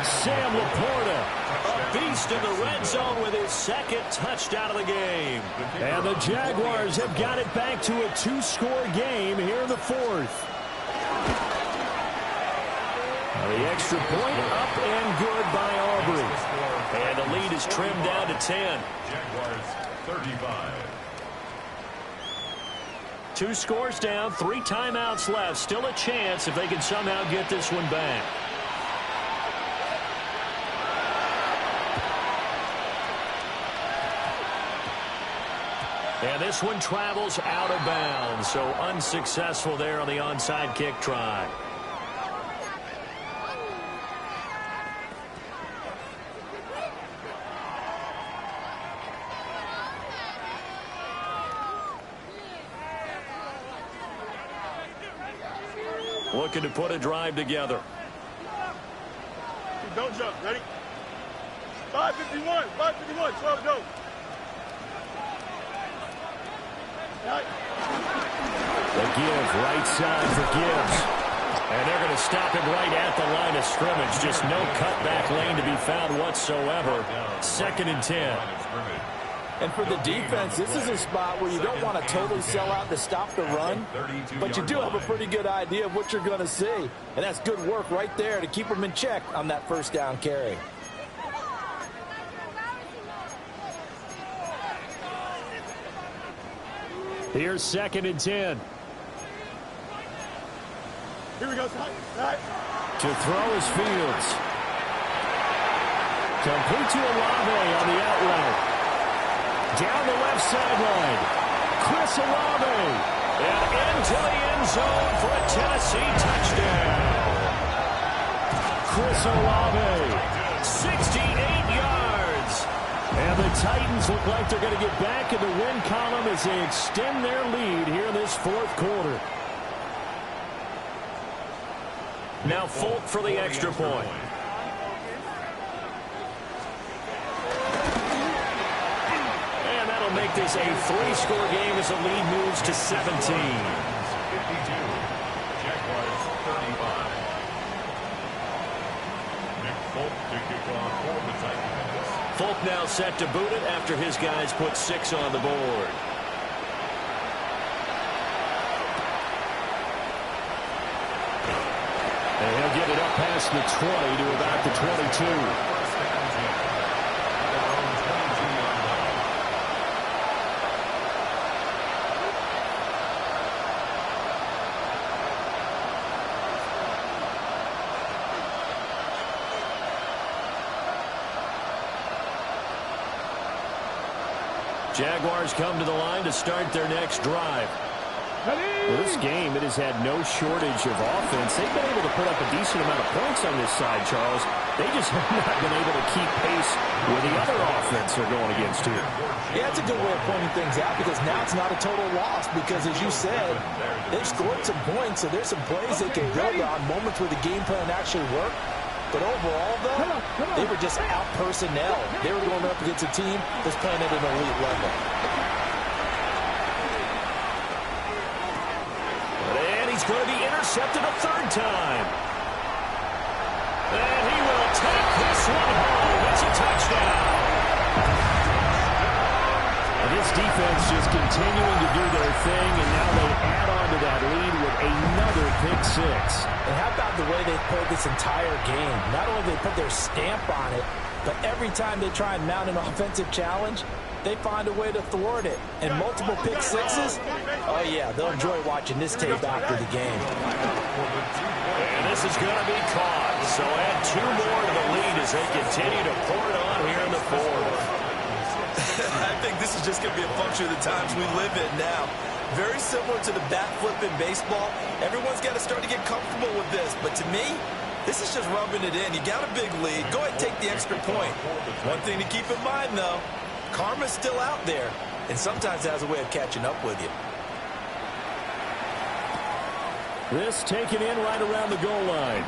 Sam Laporta, a beast in the red zone with his 2nd touchdown of the game. And the Jaguars have got it back to a 2-score game here in the 4th. The extra point up and good by Aubrey. And the lead is trimmed down to 10. Jaguars 35. 2 scores down, 3 timeouts left. Still a chance if they can somehow get this one back. And this one travels out of bounds, so unsuccessful there on the onside kick try. Looking to put a drive together. Don't jump. Ready? 5:51. 12 to go. The give, right side for Gibbs. And they're going to stop him right at the line of scrimmage. Just no cutback lane to be found whatsoever. 2nd and 10. And for the defense, this is a spot where you don't want to totally sell out to stop the run, but you do have a pretty good idea of what you're going to see. And that's good work right there to keep them in check on that first down carry. Here's 2nd and 10. Here we go, son. All right. To throw is Fields. Complete to Olave on the out route. Down the left sideline. Chris Olave. And into the end zone for a Tennessee touchdown. Chris Olave, 68 yards. And the Titans look like they're going to get back in the win column as they extend their lead here in this fourth quarter. Now Folk for the extra point. And that'll make this a 3-score game as the lead moves to 17. 52. Jaguars 35. Nick Folk to kick off for the Titans. Folk now set to boot it after his guys put 6 on the board. And he'll get it up past the 20 to about the 22. Jaguars come to the line to start their next drive. Well, this game, it has had no shortage of offense. They've been able to put up a decent amount of points on this side, Charles. They just have not been able to keep pace with the other offense they're going against here. Yeah, it's a good way of pointing things out because now it's not a total loss because, as you said, they've scored some points, so there's some plays they can build on, moments where the game plan actually worked. But overall, though, they were just out-personnel. They were going up against a team that's playing at an elite level. And he's going to be intercepted a third time. And he will take this one home. It's a touchdown. And this defense just continuing to do their thing, and now they add on to that lead with another pick 6. And how about the way they played this entire game? Not only do they put their stamp on it, but every time they try and mount an offensive challenge, they find a way to thwart it. And multiple pick 6s, oh yeah, they'll enjoy watching this tape after the game. And this is going to be caught. So add 2 more to the lead as they continue to pour it on here in the fourth. I think this is just going to be a function of the times we live in now. Very similar to the bat flip in baseball. Everyone's got to start to get comfortable with this. But to me, this is just rubbing it in. You got a big lead. Go ahead and take the extra point. One thing to keep in mind, though, karma's still out there. And sometimes it has a way of catching up with you. This taken in right around the goal line.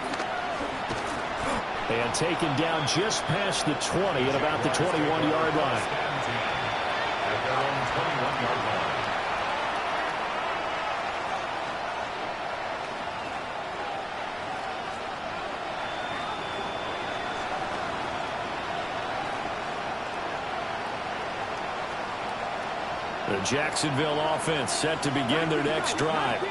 And taken down just past the 20 at about the 21-yard line. At their own 21-yard line. The Jacksonville offense set to begin their next drive.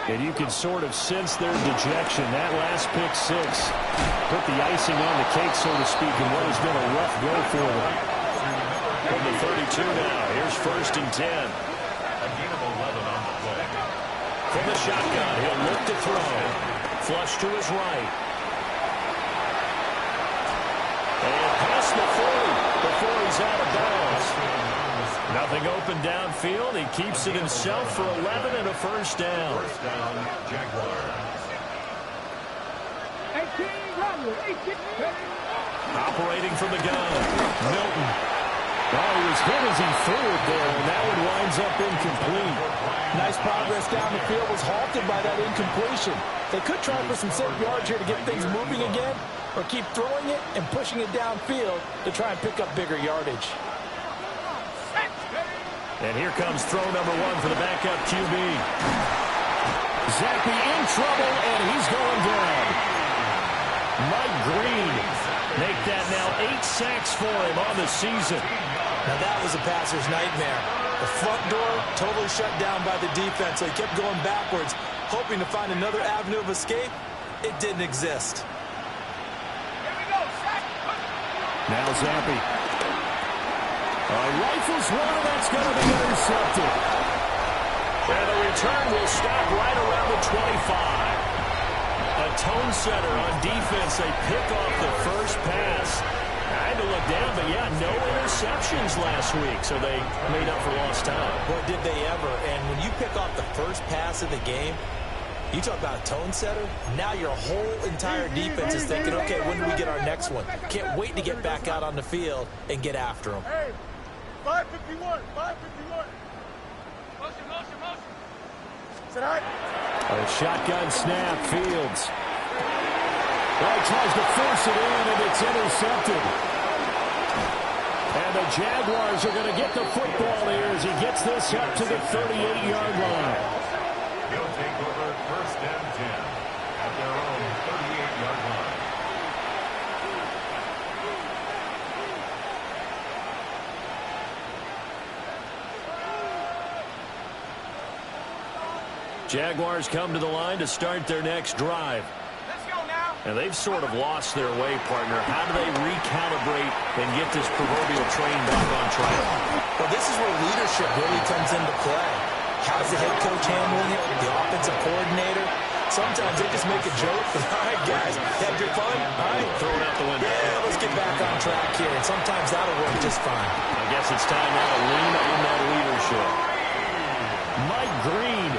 And you can sort of sense their dejection. That last pick 6 put the icing on the cake, so to speak, in what has been a rough go for them. From the 32 now, here's 1st and 10. A gain of 11 on the play. From the shotgun, he'll look to throw. Flush to his right. And past the 40 before he's out of bounds. Nothing open downfield. He keeps it himself for 11 and a first down. First down, Jaguars. Operating from the gun, Milton. Oh, he was hit as he threw it there, and that one winds up incomplete. Nice progress down the field was halted by that incompletion. They could try for some safe yards here to get things moving again, or keep throwing it and pushing it downfield to try and pick up bigger yardage. And here comes throw number 1 for the backup QB. Zappi in trouble, and he's going down. Mike Green make that now 8 sacks for him on the season. Now that was a passer's nightmare. The front door totally shut down by the defense, so he kept going backwards, hoping to find another avenue of escape. It didn't exist. Now Zappi. Rifles one, that's going to be intercepted. And the return will stop right around the 25. A tone setter on defense. They pick off the first pass. I had to look down, but yeah, no interception. interceptions last week, so they made up for lost time. Boy, did they ever. And when you pick off the first pass of the game, you talk about a tone setter. Now your whole entire defense is thinking, okay, when do we get our next one? Can't wait to get back out on the field and get after them. Hey, 551, 551. Motion. Sit high. A shotgun snap, Fields. Well, he tries to force it in, and it's intercepted. And the Jaguars are going to get the football here as he gets this up to the 38-yard line. He'll take over first and 10 at their own 38-yard line. Jaguars come to the line to start their next drive. And they've sort of lost their way, partner. How do they recalibrate and get this proverbial train back on track? Well, this is where leadership really comes into play. How's the head coach handling it? The offensive coordinator? Sometimes they just make a joke. All right, guys, had your fun? All right, Throw it out the window. yeah, let's get back on track here. And sometimes that'll work just fine. I guess it's time now to lean on that leadership. Mike Green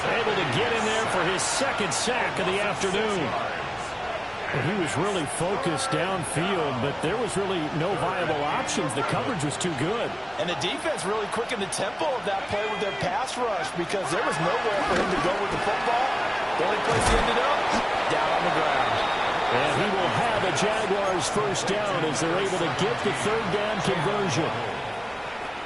able to get in there for his second sack of the afternoon. And he was really focused downfield, but there was really no viable options. The coverage was too good. And the defense really quickened the tempo of that play with their pass rush because there was nowhere for him to go with the football. The only place he ended up, down on the ground. And he will have a Jaguars first down as they're able to get the third down conversion.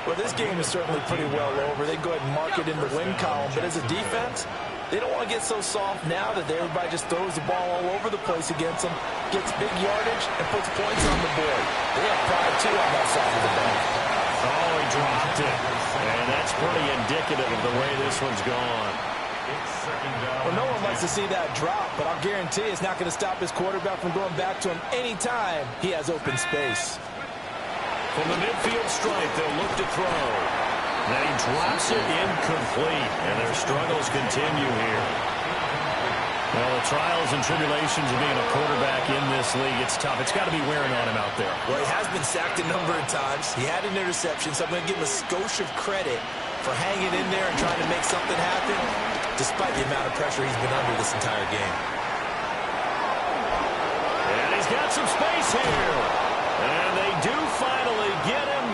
Well, this game is certainly pretty well over. They go ahead and mark it in the win column. But as a defense, they don't want to get so soft now that everybody just throws the ball all over the place against them, gets big yardage, and puts points on the board. They have pride, too, on that side of the ball. Oh, he dropped it. And that's pretty indicative of the way this one's gone. Well, no one likes to see that drop, but I'll guarantee it's not going to stop his quarterback from going back to him anytime he has open space. From the midfield stripe, they'll look to throw. Then he drops it incomplete, and their struggles continue here. Well, the trials and tribulations of being a quarterback in this league, it's tough. It's got to be wearing on him out there. Well, he has been sacked a number of times. He had an interception, so I'm going to give him a skosh of credit for hanging in there and trying to make something happen, despite the amount of pressure he's been under this entire game. And he's got some space here. And they do finally get him,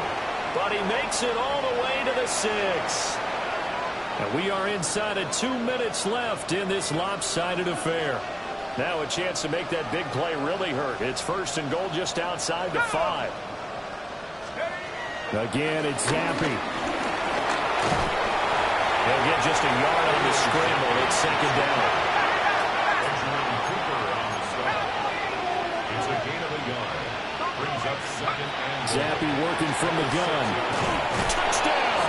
but he makes it all the way to the 6. And we are inside of 2 minutes left in this lopsided affair. Now a chance to make that big play really hurt. It's first and goal just outside the 5. Again, it's Zampi. He'll get just a yard on the scramble. It's second down. It's a gain of a yard. Brings up second and Zampi working from the gun. Touchdown!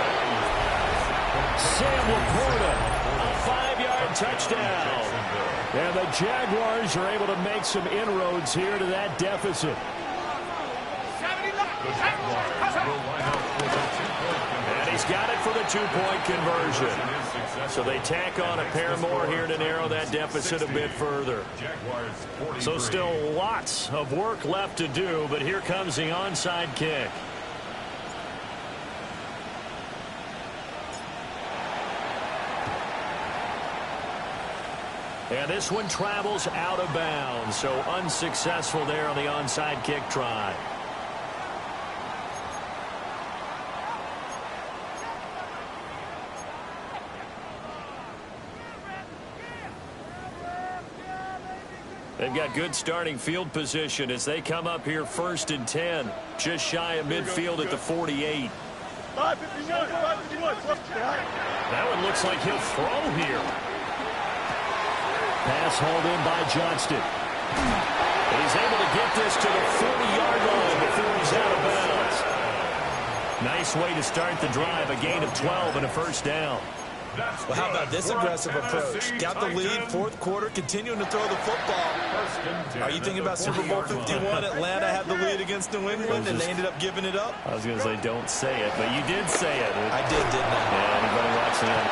Sam Laporta, a 5-yard touchdown. And the Jaguars are able to make some inroads here to that deficit. the Jaguars will line up for the 2-point conversion. And he's got it for the 2-point conversion. So they tack on a pair more here to narrow that deficit a bit further. So still lots of work left to do, but here comes the onside kick. And this one travels out of bounds, so unsuccessful there on the onside kick try. They've got good starting field position as they come up here 1st and 10, just shy of midfield at the 48. 551, 551. That one looks like he'll throw here. Pass hauled in by Johnston. And he's able to get this to the 40-yard line before he's out of bounds. Nice way to start the drive, a gain of 12 and a first down. Well, how about this aggressive approach? Got the lead, 4th quarter, continuing to throw the football. Are you thinking about Super Bowl 51? Atlanta had the lead against New England, and they ended up giving it up? I was going to say don't say it, but you did say it. I did, didn't I? Yeah, anybody watching it?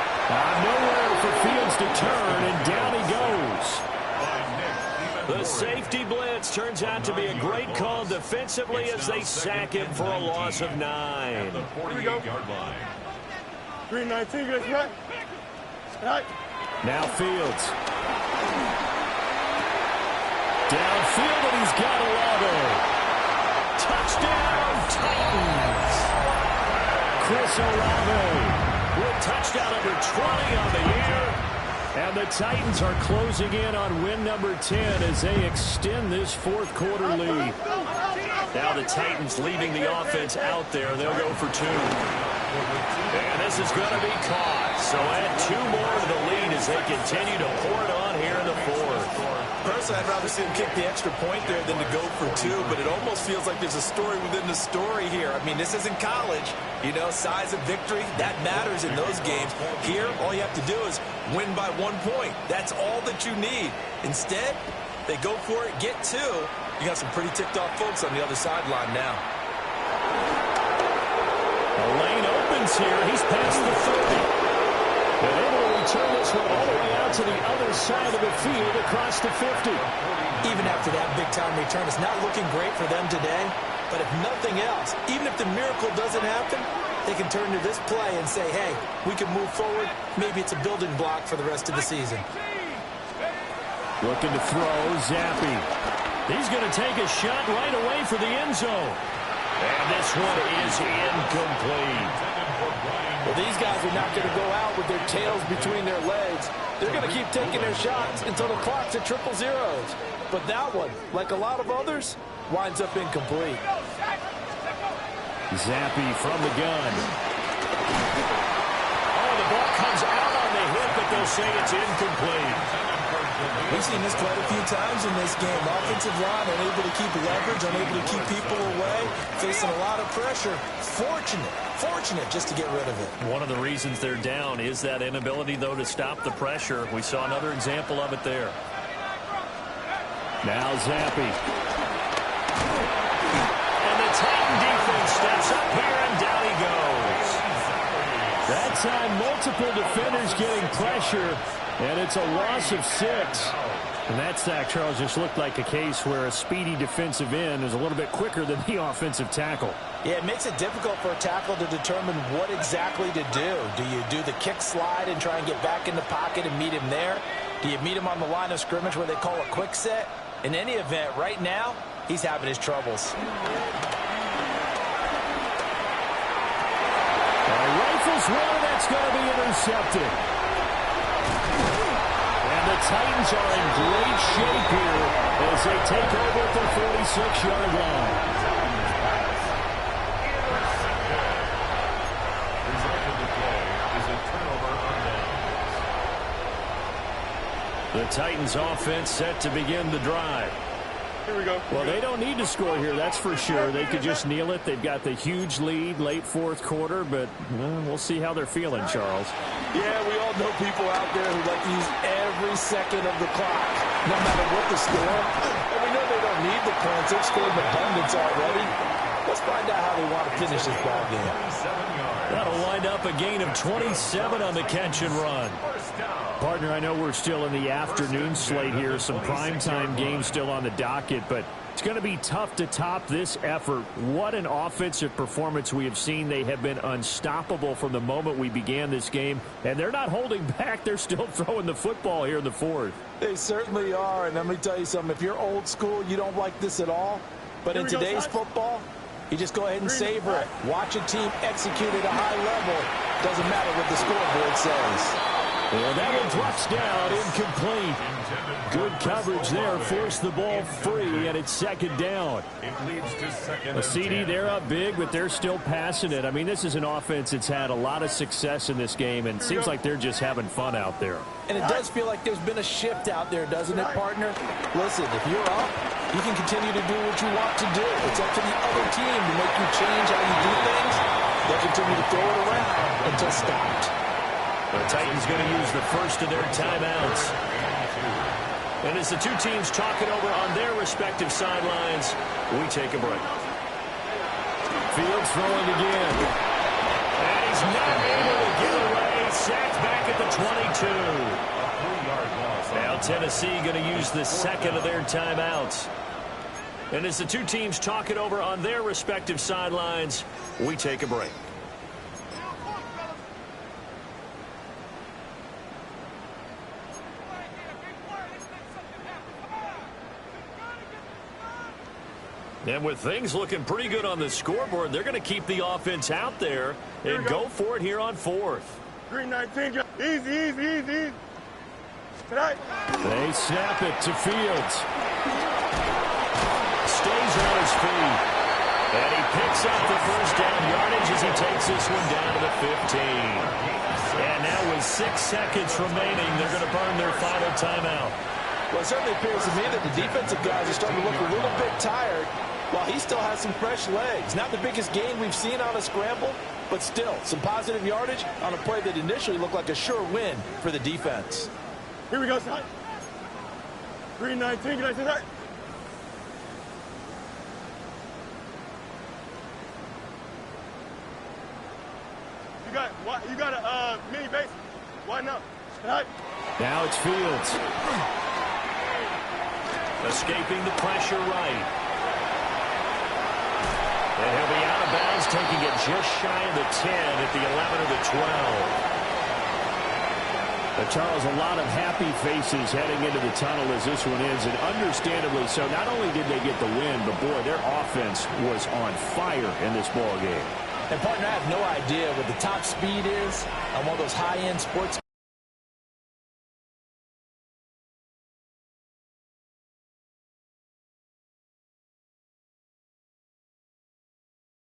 Nowhere for Fields to turn, and down he goes. The safety blitz turns out to be a great call defensively as they sack him for a loss of 9. At the 48-yard line. 3-19, right. Now Fields. Downfield, and he's got Olave. Touchdown, Titans. Chris Olave with touchdown number 20 on the year. And the Titans are closing in on win number 10 as they extend this fourth quarter lead. Now the Titans leaving the offense out there. They'll go for 2. And this is going to be caught. So add 2 more to the lead as they continue to pour it on here in the fourth. Personally, I'd rather see him kick the extra point there than to go for 2, but it almost feels like there's a story within the story here. I mean, this isn't college. You know, size of victory, that matters in those games. Here, all you have to do is win by 1 point. That's all that you need. Instead, they go for it, get 2. You got some pretty ticked-off folks on the other sideline now. The lane opens here. He's past the 30. And able to return this one all the way out to the other side of the field across the 50. Even after that big-time return, it's not looking great for them today. But if nothing else, even if the miracle doesn't happen, they can turn to this play and say, hey, we can move forward. Maybe it's a building block for the rest of the season. Looking to throw, Zappi. He's going to take a shot right away for the end zone. And this one is incomplete. Well, these guys are not going to go out with their tails between their legs. They're going to keep taking their shots until the clock's at 000. But that one, like a lot of others, winds up incomplete. Zappi from the gun. Oh, the ball comes out on the hit, but they'll say it's incomplete. We've seen this quite a few times in this game. Offensive line unable to keep leverage, unable to keep people away, facing a lot of pressure. Fortunate just to get rid of it. One of the reasons they're down is that inability, though, to stop the pressure. We saw another example of it there. Now Zappi. And the Titan defense steps up here, and down he goes. That time, multiple defenders getting pressure, and it's a loss of 6. And that sack, Charles, just looked like a case where a speedy defensive end is a little bit quicker than the offensive tackle. Yeah, it makes it difficult for a tackle to determine what exactly to do. Do you do the kick slide and try and get back in the pocket and meet him there? Do you meet him on the line of scrimmage where they call a quick set? In any event, right now, he's having his troubles. Rifles one, that's going to be intercepted. And the Titans are in great shape here as they take over at the 46-yard line. The Titans offense set to begin the drive. Here we go. Well, they don't need to score here, that's for sure. They could just kneel it. They've got the huge lead late fourth quarter, but we'll see how they're feeling, Charles. Yeah, we all know people out there who like to use every second of the clock, no matter what the score. And we know they don't need the points. They've scored in abundance already. Let's find out how they want to finish this ball game. That'll wind up a gain of 27 on the catch and run. Partner, I know we're still in the afternoon slate here. Some primetime games still on the docket, but it's going to be tough to top this effort. What an offensive performance we have seen. They have been unstoppable from the moment we began this game, and they're not holding back. They're still throwing the football here in the fourth. They certainly are, and let me tell you something. If you're old school, you don't like this at all. But in today's football, you just go ahead and savor it. Watch a team execute at a high level. Doesn't matter what the scoreboard says. And that one drops down, incomplete. Good coverage there, forced the ball free, and it's second down. It leads to second. A CD, they're up big, but they're still passing it. I mean, this is an offense that's had a lot of success in this game, and it seems like they're just having fun out there. And it does feel like there's been a shift out there, doesn't it, partner? Listen, if you're up, you can continue to do what you want to do. It's up to the other team to make you change how you do things. They'll continue to throw it around until stopped. The Titans going to use the first of their timeouts. And as the two teams talk it over on their respective sidelines, we take a break. Fields throwing again. And he's not able to get away. he's sacked back at the 22. A 3-yard loss. Now Tennessee going to use the second of their timeouts. And as the two teams talk it over on their respective sidelines, we take a break. And with things looking pretty good on the scoreboard, they're going to keep the offense out there and go for it here on fourth. 319, easy. Tonight. They snap it to Fields. Stays on his feet. And he picks up the first down yardage as he takes this one down to the 15. And now with 6 seconds remaining, they're going to burn their final timeout. Well, it certainly appears to me that the defensive guys are starting to look a little bit tired while he still has some fresh legs. Not the biggest gain we've seen on a scramble, but still some positive yardage on a play that initially looked like a sure win for the defense. Here we go, son. 319, can I say that? You got a mini base. Why not? Tonight. Now it's Fields. Escaping the pressure right. And he'll be out of bounds, taking it just shy of the 10 at the 11 or the 12. Charles, a lot of happy faces heading into the tunnel as this one ends, and understandably so. Not only did they get the win, but, boy, their offense was on fire in this ball game. And, partner, I have no idea what the top speed is on one of those high-end sports